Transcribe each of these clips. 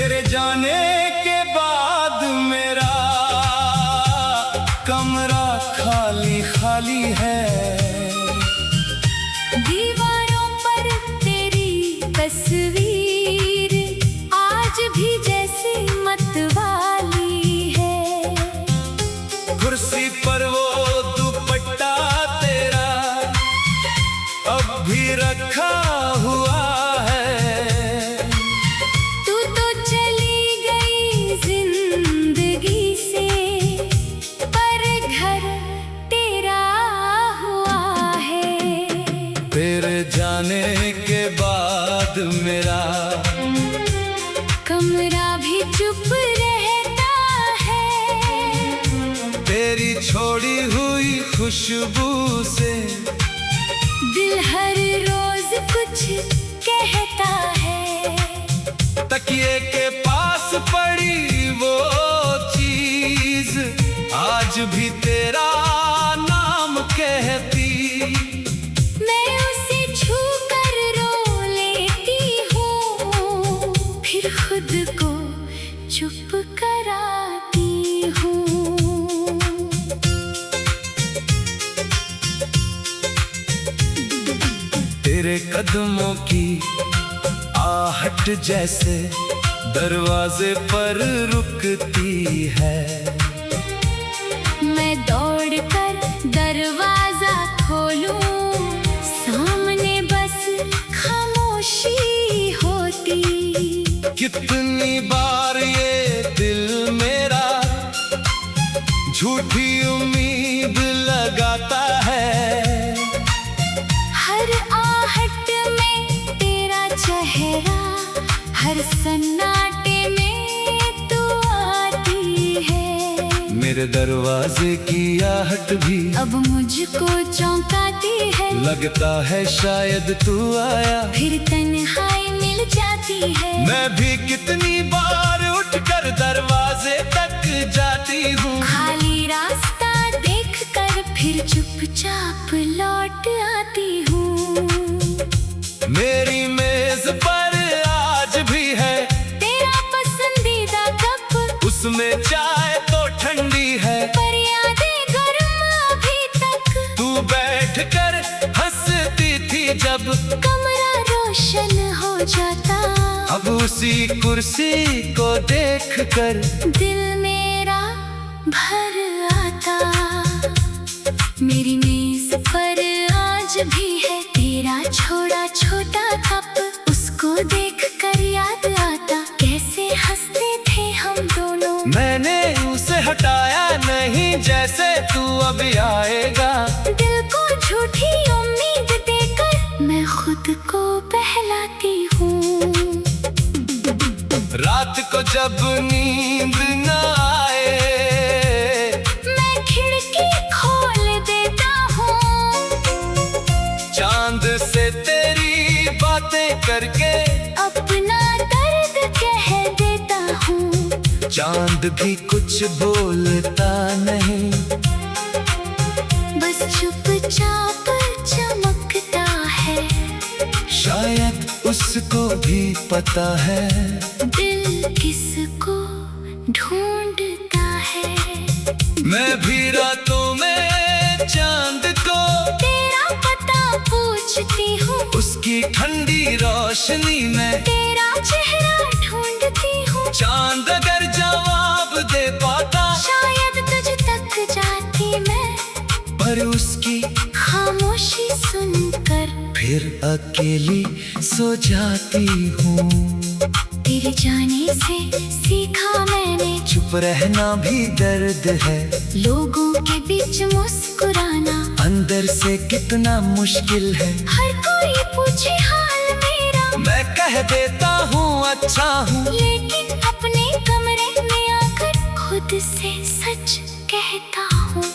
तेरे जाने के बाद मेरा कमरा खाली खाली है। दीवारों पर तेरी तस्वीर आज भी जैसी मतवाली है। कुर्सी पर वो दुपट्टा तेरा अब भी रखा हुआ है। तू तो चली गई जिंदगी से, पर घर तेरा हुआ है। तेरे जाने के बाद मेरा कमरा भी चुप रहता है। तेरी छोड़ी हुई खुशबू से दिल हर रोज कुछ कहता है। तकिए के पास पड़ी वो चीज आज भी तेरा नाम कहती। मैं उसे छू कर रो लेती हूँ, फिर खुद को चुप कराती हूँ। तेरे कदमों की आहट जैसे दरवाजे पर रुकती है। मैं दौड़ कर दरवाजा खोलूं, सामने बस खामोशी होती। कितनी बार ये दिल मेरा झूठी उम्मीद लगाता है। हर आहट में तेरा चेहरा, हर सन्नाटे में तू आती है। मेरे दरवाजे की आहट भी अब मुझको चौंकाती है। लगता है शायद तू आया, फिर तन्हाई मिल जाती है। मैं भी कितनी बार उठकर दरवाजे तक जाती हूँ। खाली रास्ता देख कर फिर चुपचाप लौट आती हूँ। मेरी मेज पर आज भी है तेरा पसंदीदा कप, उसमें चाय तो ठंडी है, पर यादें गर्म अभी तक। तू बैठकर हंसती थी जब कमरा रोशन हो जाता। अब उसी कुर्सी को देखकर दिल मेरा भर आता। मेरी मेज पर आज भी है तेरा छोड़ा छोटा कप, उसको देखकर याद आता कैसे हंसते थे हम दोनों। मैंने उसे हटाया नहीं, जैसे तू अभी आएगा। दिल को झूठी उम्मीद देकर मैं खुद को बहलाती हूँ। रात को जब नींद न आए मैं खिड़की खोल देता हूँ। चांद से तेरी बातें करके अपना दर्द कह देता हूँ। चांद भी कुछ बोलता नहीं, बस चुपचाप चमकता है। शायद उसको भी पता है दिल किसको ढूंढता है। मैं भी रातों में चांद को तेरा पता पूछती हूँ, उसकी ठंडी रोशनी में तेरा चेहरा ढूंढती हूँ। चांद अगर जवाब दे पाता शायद तुझ तक जाती मैं, पर उसकी खामोशी सुनकर फिर अकेली सो जाती हूँ। तेरे जाने से सीखा मैंने, चुप रहना भी दर्द है, लोगों के बीच मुस्कुराना अंदर से कितना मुश्किल है। हर कोई पूछे हाल मेरा, मैं कह देता हूँ अच्छा हूँ, लेकिन अपने कमरे में आकर खुद से सच कहता हूँ।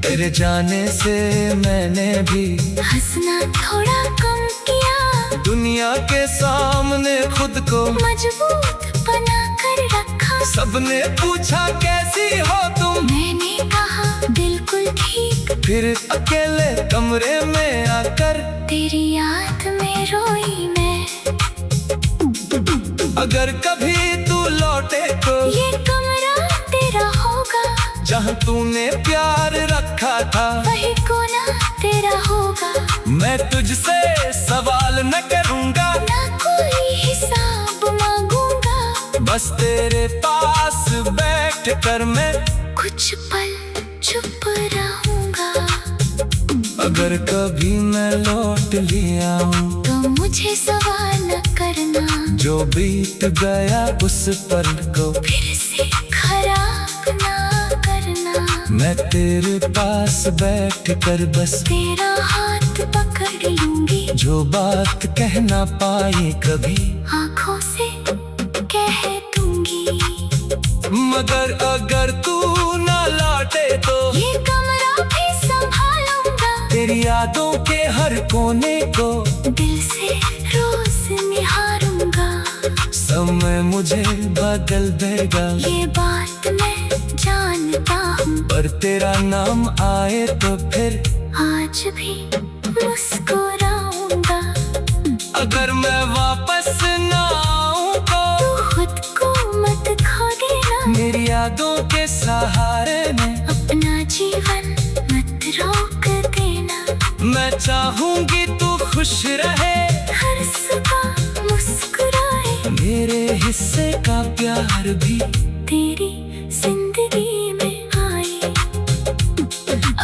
तेरे जाने से मैंने भी हंसना थोड़ा कम किया, दुनिया के सामने खुद को मजबूत बना कर रखा। सबने पूछा कैसी हो तुम, मैंने कहा बिल्कुल ठीक। फिर अकेले कमरे में आकर तेरी याद में रोई मैं। अगर कभी तू लौटे तो ये कमरा तेरा होगा, जहाँ तूने प्यार रखा था वही कोना तेरा होगा। मैं तुझसे सवाल न करूँगा, ना कोई हिसाब मांगूंगा, बस तेरे पास बैठ कर मैं कुछ पल चुप रहूंगा। अगर कभी मैं लौट लिया हूँ तो मुझे सवाल न करना, जो बीत गया उस पल को फिर से खराब ना करना। मैं तेरे पास बैठ कर बस तेरा हाथ पकड़ लूंगी, जो बात कह ना पाई कभी आंखों से कह दूंगी। मगर अगर तू ना लौटे तो ये कमरा भी संभालूंगा, तेरी यादों के हर कोने को दिल से रोज निहारूंगा। समय मुझे बदल देगा, ये बात मैं जानता हूँ, पर तेरा नाम आए तो फिर आज भी मुस्कुराऊंगा। अगर मैं वापस ना आऊं तो खुद को मत खो देना, मेरी यादों के सहारे में अपना जीवन मत रोक देना। मैं चाहूंगी तू खुश रहे, हर सुबह मुस्कुराए, मेरे हिस्से का प्यार भी तेरी जिंदगी में आए।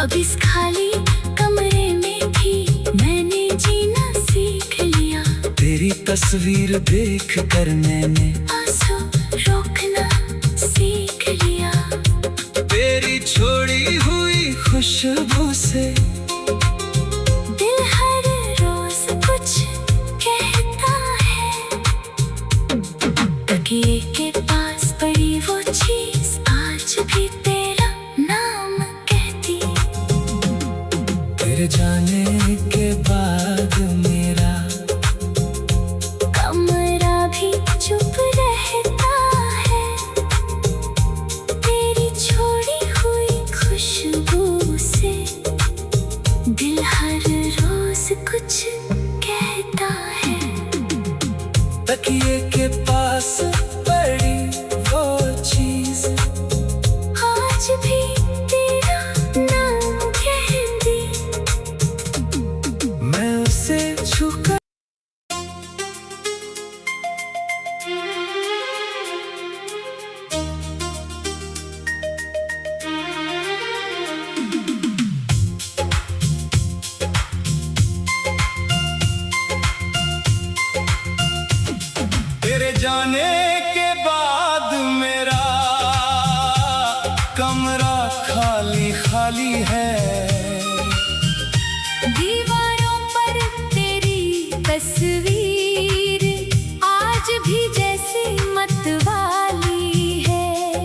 अब इस खाली कमरे में भी मैंने जीना सीख लिया, तेरी तस्वीर देख कर मैंने आंसू रोकना सीख लिया। तेरी छोड़ी हुई खुशबू से दिल हर रोज कुछ कहता है, तकिए के पास पड़ी वो चीज आज भी तेरा नाम कहती। तेरे जाने के बाद मेरा कमरा भी चुप रहता है, तेरी छोड़ी हुई खुशबू से दिल हर रोज कुछ कहता है। तकिए के पास पड़ी वो चीज आज भी तेरा नाम कहती। मैं उसे छूकर तेरे जाने के बाद मेरा कमरा खाली खाली है। दीवारों पर तेरी तस्वीर आज भी जैसी मतवाली है।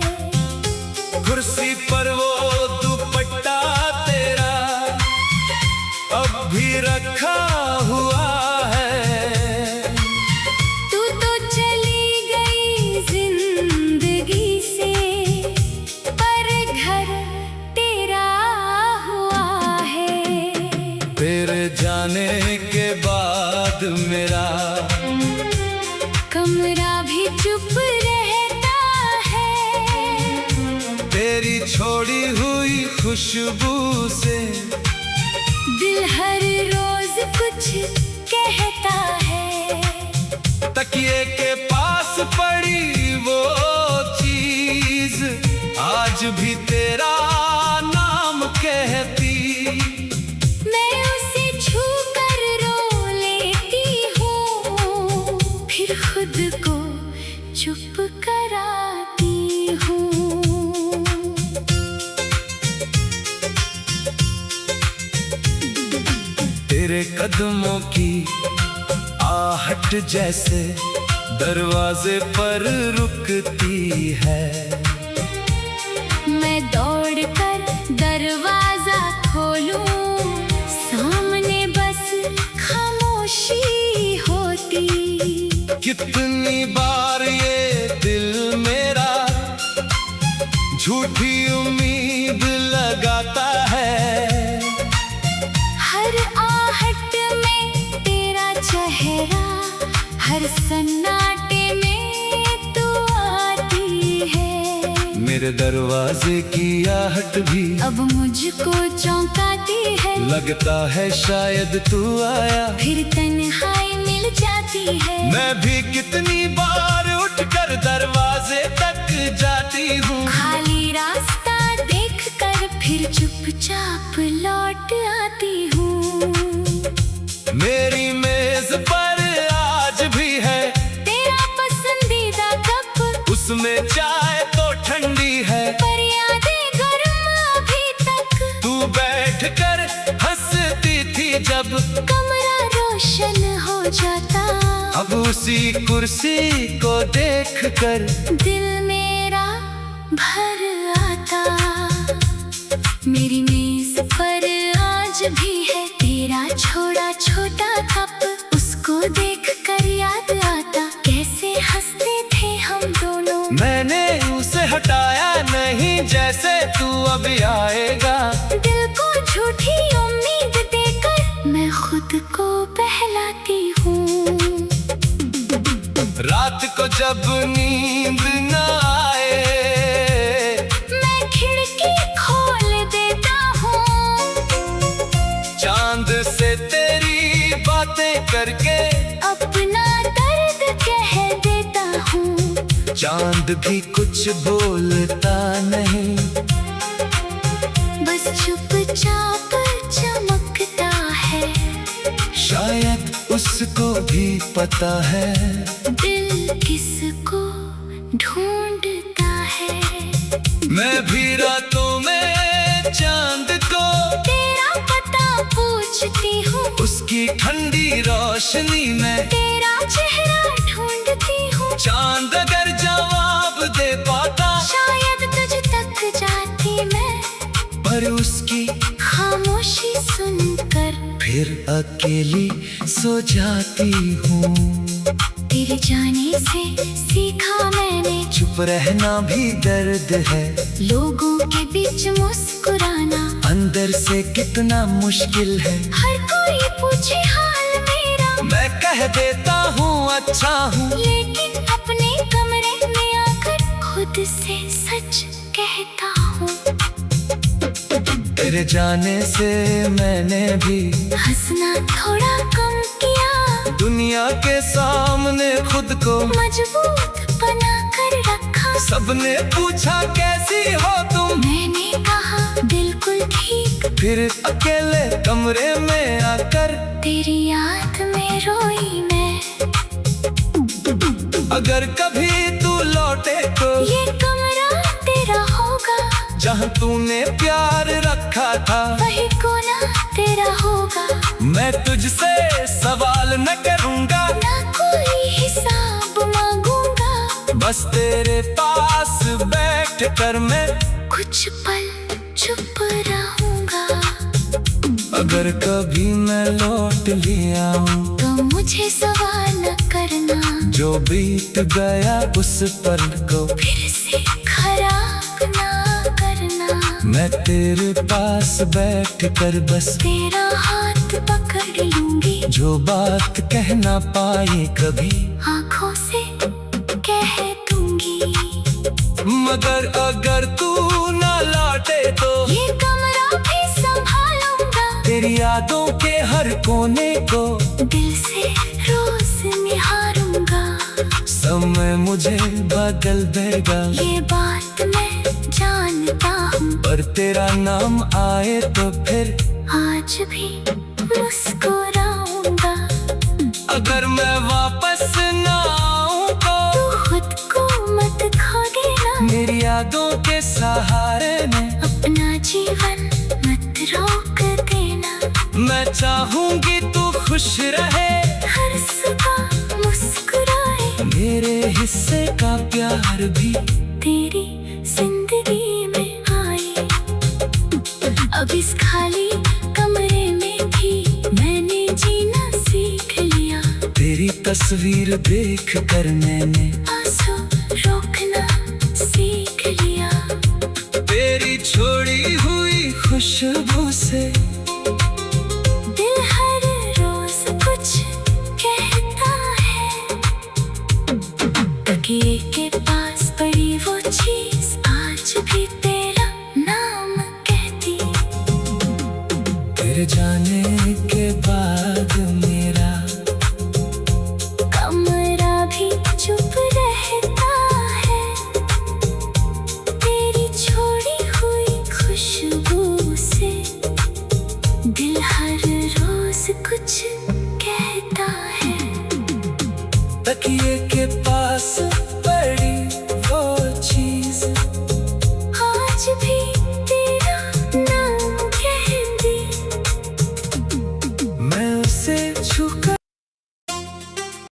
कुर्सी पर वो दुपट्टा तेरा अब भी रखा हुआ है। तू तो चली गई जिंदगी से, पर घर तेरा हुआ है। तेरे जाने के बाद मेरा कमरा भी चुप रहता है, तेरी छोड़ी हुई खुशबू से दिल हर रोज कुछ कहता है। तकिए के पास पड़ी वो चीज आज भी तेरा नाम कहती। मैं उसे छू कर रो लेती हूँ, फिर खुद को चुप कराती हूँ। तेरे कदमों की आहट जैसे दरवाजे पर रुकती है। मैं दौड़ कर दरवाजा खोलूं, सामने बस खामोशी होती। कितनी बार ये दिल मेरा झूठी उम्मीद लगाता है। हर आहट में तेरा चेहरा, हर सन्नाटे में तेरे दरवाजे की आहट भी अब मुझको चौंकाती है। लगता है शायद तू आया, फिर तन्हाई मिल जाती है। मैं भी कितनी बार उठकर दरवाजे तक जाती हूँ। खाली रास्ता देखकर फिर चुपचाप लौट आती हूँ। मेरी मेज पर आज भी है तेरा पसंदीदा कप, उसमें चाय तो ठंडी है, पर यादें गर्म अभी तक। तू बैठकर हंसती थी जब कमरा रोशन हो जाता। अब उसी कुर्सी को देखकर दिल मेरा भर आता। मेरी मेज पर आज भी है तेरा छोड़ा छोटा कप, उसको देखकर याद आता कैसे हंसते थे हम दोनों। मैंने उसे हटाया नहीं, जैसे तू अभी आएगा। दिल को झूठी उम्मीद देकर मैं खुद को बहलाती हूँ। रात को जब नींद न आए, मैं खिड़की खोल देता हूँ। चांद से तेरी बातें करके अपना दर्द कह देता हूँ। चांद भी कुछ बोलता नहीं, बस चुपचाप चमकता है। शायद उसको भी पता है दिल किसको ढूंढता है। मैं भी रातों में चांद को तेरा पता पूछती हूँ। उसकी ठंडी रोशनी में तेरा चेहरा ढूंढती हूँ। चांद अगर जवाब दे पाता, शायद तुझ तक जाती मैं, पर उसकी खामोशी सुनकर फिर अकेली सो जाती हूँ। तेरे जाने से सीखा मैंने चुप रहना भी दर्द है, लोगों के बीच मुस्कुराना अंदर से कितना मुश्किल है। हर कोई पूछे हाल मेरा, मैं कह देता हूँ अच्छा हूँ, लेकिन अपने कमरे में आकर खुद से सच कहता हूँ। तेरे जाने से मैंने भी हंसना थोड़ा कम किया, दुनिया के सामने खुद को मजबूत बना कर रखा। सबने पूछा कैसी हो तुम, मैंने कहा बिल्कुल ठीक। फिर अकेले कमरे में आकर तेरी याद में रोई मैं। अगर कभी तू लौटे तो ये कमरा तेरा होगा, जहाँ तूने प्यार रखा था वही कोना तेरा होगा। मैं तुझसे सवाल न करूँगा, ना कोई हिसाब मांगूंगा, बस तेरे पास बैठ कर मैं कुछ पल चुप रहूंगा। अगर कभी मैं लौट लिया हूँ, तो मुझे सवाल न करना, जो बीत गया उस पल को फिर से खराब ना करना। मैं तेरे पास बैठ कर बस तेरा हाथ पकड़ लूंगी, जो बात कह ना पाए कभी आँखों से कह दूंगी। मगर अगर तू ना लौटे तो ये कमरा भी संभालूंगा, तेरी यादों के हर कोने को दिल से रोज निहारूंगा। समय मुझे बदल देगा, ये बात मैं जानता हूँ, पर तेरा नाम आए तो फिर आज भी मुस्कुराऊंगा। अगर मैं वापस ना आऊं तो तू खुद को मत खो देना, मेरी यादों के सहारे में अपना जीवन मत रोक देना। मैं चाहूंगी तू खुश रहे, हर सुबह मुस्कुराए, मेरे हिस्से का प्यार भी तेरी जिंदगी में आए। अब इस खाली कमरे में भी मैंने जीना सीख लिया। तेरी तस्वीर देख कर मैंने आंसू रोकना सीख लिया। तेरी छोड़ी हुई खुशबू से दिल हर रोज कुछ कहता है, तकिए के पास पड़ी वो चीज आज तकिए के पास